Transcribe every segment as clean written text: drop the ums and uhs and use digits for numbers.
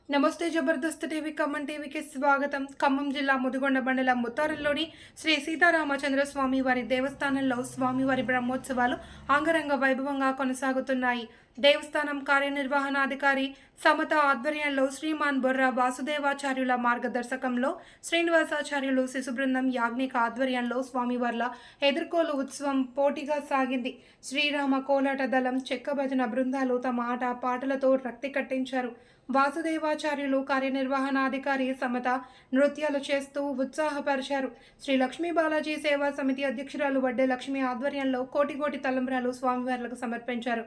నమస్తే జబర్దస్త్ టీవీ ఖమ్మం టీవీకి స్వాగతం. ఖమ్మం జిల్లా ముదిగొండ మండలం ముత్తారంలోని శ్రీ సీతారామచంద్ర స్వామి వారి దేవస్థానంలో స్వామివారి బ్రహ్మోత్సవాలు అంగరంగ వైభవంగా కొనసాగుతున్నాయి. దేవస్థానం కార్యనిర్వహణాధికారి సమత ఆధ్వర్యంలో శ్రీమాన్ బొర్రా వాసుదేవాచార్యుల మార్గదర్శకంలో శ్రీనివాసాచార్యులు శిశు బృందం యాజ్ఞిక ఆధ్వర్యంలో స్వామివార్ల ఎదుర్కోలు ఉత్సవం పోటీగా సాగింది. శ్రీరామ కోలాట దళం చెక్క భజన బృందాలు తమ ఆట పాటలతో రక్తి కట్టించారు. వాసుదేవాచార్యులు కార్యనిర్వహణాధికారి సమత నృత్యాలు చేస్తూ ఉత్సాహపరిచారు. శ్రీ లక్ష్మీ బాలాజీ సేవా సమితి అధ్యక్షురాలు వడ్డే లక్ష్మి ఆధ్వర్యంలో కోటి తలంబ్రాలు స్వామివార్లకు సమర్పించారు.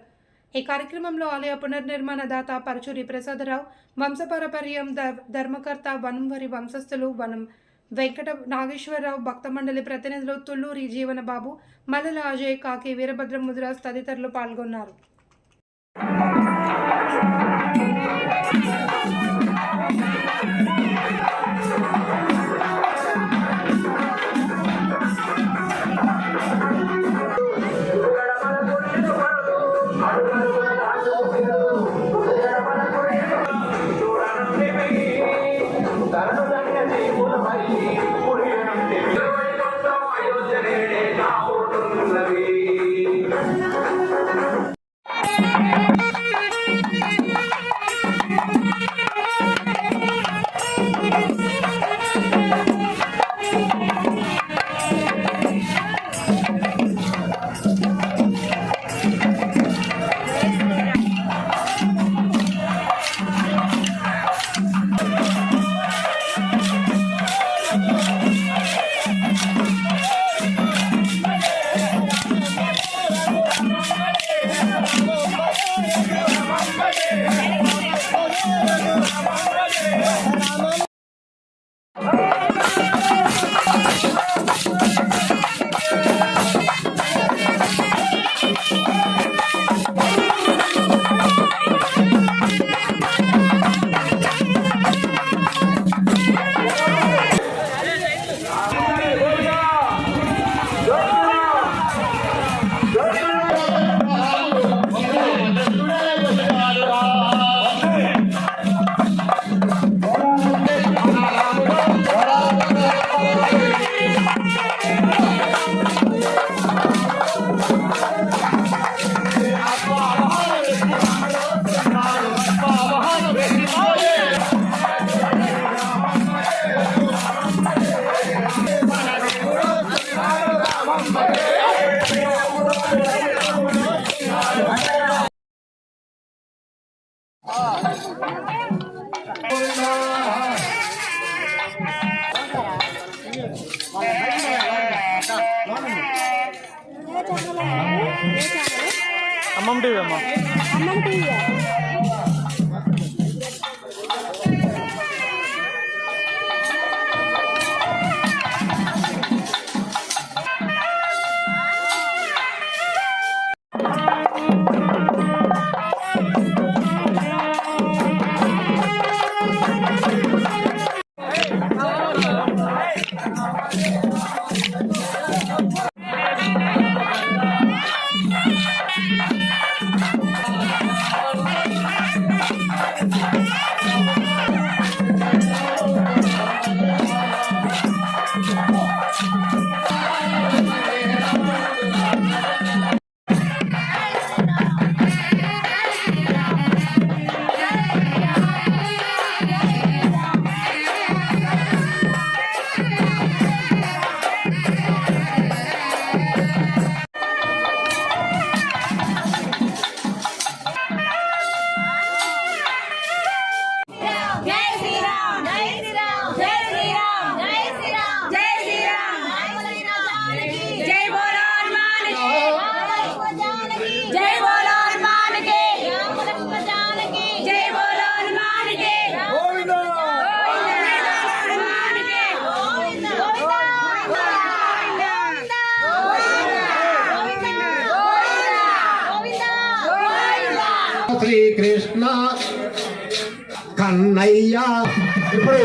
ఈ కార్యక్రమంలో ఆలయ పునర్నిర్మాణ దాత పరచూరి ప్రసాదరావు, వంశపారపర్యం ధర్మకర్త వనంవరి వంశస్థులు వనం వెంకట నాగేశ్వరరావు, భక్త మండలి ప్రతినిధులు తుళ్ళూరి జీవనబాబు, మల్లెల అజయ్, కాకి వీరభద్ర ముదిరాజ్ తదితరులు పాల్గొన్నారు. అమ్మం టీవీ అమ్మ అమ్మం టీవీ శ్రీకృష్ణ కన్నయ్య. ఇప్పుడు